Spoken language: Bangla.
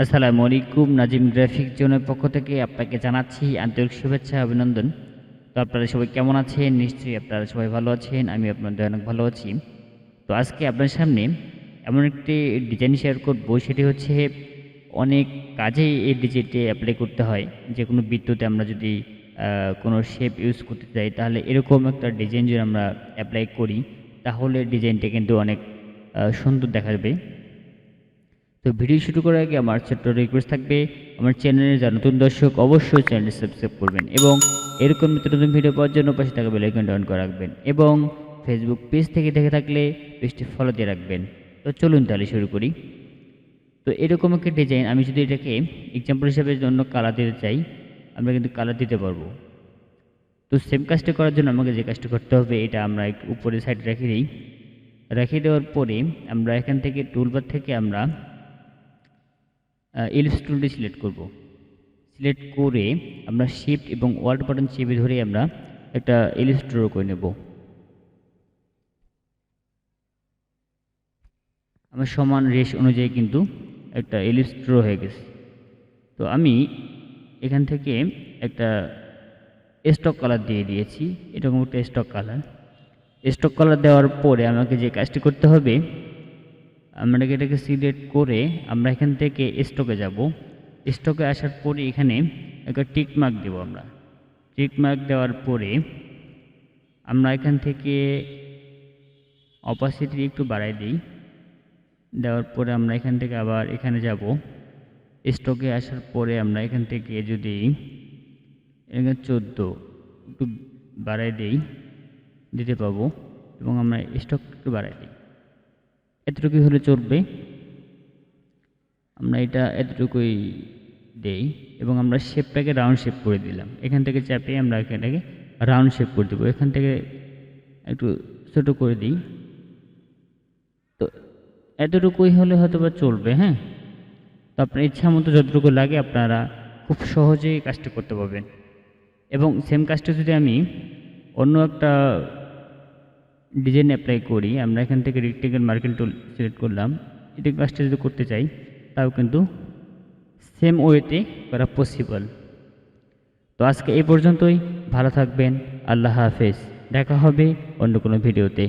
আসসালামু আলাইকুম। নাজিম গ্রাফিক্স জোনের পক্ষ থেকে আপনাকে জানাচ্ছি আন্তরিক শুভেচ্ছা অভিনন্দন। তো আপনারা সবাই কেমন আছেন? নিশ্চয়ই আপনারা সবাই ভালো আছেন। আমি আপনাদের অনেক ভালো আছি। তো আজকে আপনার সামনে এমন একটি ডিজাইন শেয়ার করব, সেটি হচ্ছে অনেক কাজেই এই ডিজাইনটি অ্যাপ্লাই করতে হয়। যে কোনো বৃত্ততে আমরা যদি কোনো শেপ ইউজ করতে চাই, তাহলে এরকম একটা ডিজাইন যদি আমরা অ্যাপ্লাই করি, তাহলে ডিজাইনটা কিন্তু অনেক সুন্দর দেখাবে। তো ভিডিও শুরু করার আগে আমার ছোট্ট রিকোয়েস্ট থাকবে, আমার চ্যানেলে যারা নতুন দর্শক অবশ্যই চ্যানেলটি সাবস্ক্রাইব করবেন এবং এরকম নিত্য নতুন ভিডিও পাওয়ার জন্য পাশে থাকা বেল আইকনটি অন করে রাখবেন এবং ফেসবুক পেজ থেকে দেখে থাকলে পেজটি ফলো দিয়ে রাখবেন। তো চলুন তাহলে শুরু করি। তো এরকম একটা ডিজাইন আমি যদি এটাকে এক্সাম্পল হিসাবে জন্য কালার দিতে চাই, আমরা কিন্তু কালার দিতে পারবো। তো সেম কাজটা করার জন্য আমাকে যে কাজটা করতে হবে, এটা আমরা একটু উপরের সাইডে রেখে দিই। রেখে দেওয়ার পরে আমরা এখান থেকে টুলবার থেকে আমরা এলিপস টুলটি সিলেক্ট করব। সিলেক্ট করে আমরা শিফট এবং ওয়াল্ট বাটন চেপে ধরে আমরা একটা এলিপস ড্র করে নেব। আমার সমান রেশ অনুযায়ী কিন্তু একটা এলিপস ড্র হয়ে গেছে। তো আমি এখান থেকে একটা স্টক কালার দিয়ে দিয়েছি, এরকম একটা স্টক কালার। স্টক কালার দেওয়ার পরে আমাকে যে কাজটি করতে হবে, আমরা এটাকে সিলেক্ট করে আমরা এখান থেকে স্টকে যাব। স্টকে আসার পরে এখানে একটা টিক মার্ক দেব। আমরা টিক মার্ক দেওয়ার পরে আমরা এখান থেকে অপাসিটি একটু বাড়াই দিই। দেওয়ার পরে আমরা এখান থেকে আবার এখানে যাব। স্টকে আসার পরে আমরা এখান থেকে যদি এখানে 14 একটু বাড়াই দিতে পাবো এবং আমরা স্টক একটু বাড়াই দিই। এতটুকুই হলে চলবে। আমরা এটা এতটুকুই দেই এবং আমরা শেপটাকে রাউন্ড শেপ করে দিলাম। এখান থেকে চাপিয়ে আমরা এটাকে রাউন্ড শেপ করে দেবো। এখান থেকে একটু ছোটো করে দিই। তো এতটুকুই হলে হয়তো বা চলবে। হ্যাঁ, তো আপনার ইচ্ছা মতো যতটুকু লাগে আপনারা খুব সহজেই কাজটা করতে পারবেন। এবং সেম কাজটা যদি আমি অন্য একটা ডিজাইন অ্যাপ্লাই করি, আমরা এখান থেকে রেক্টেঙ্গেল মার্কিং টুল সিলেক্ট করলাম। এটা কাজটা যদি করতে চাই, তাও কিন্তু সেম ওয়েতে করা পসিবল। তো আজকে এই পর্যন্তই। ভালো থাকবেন। আল্লাহ হাফেজ। দেখা হবে অন্য কোনো ভিডিওতে।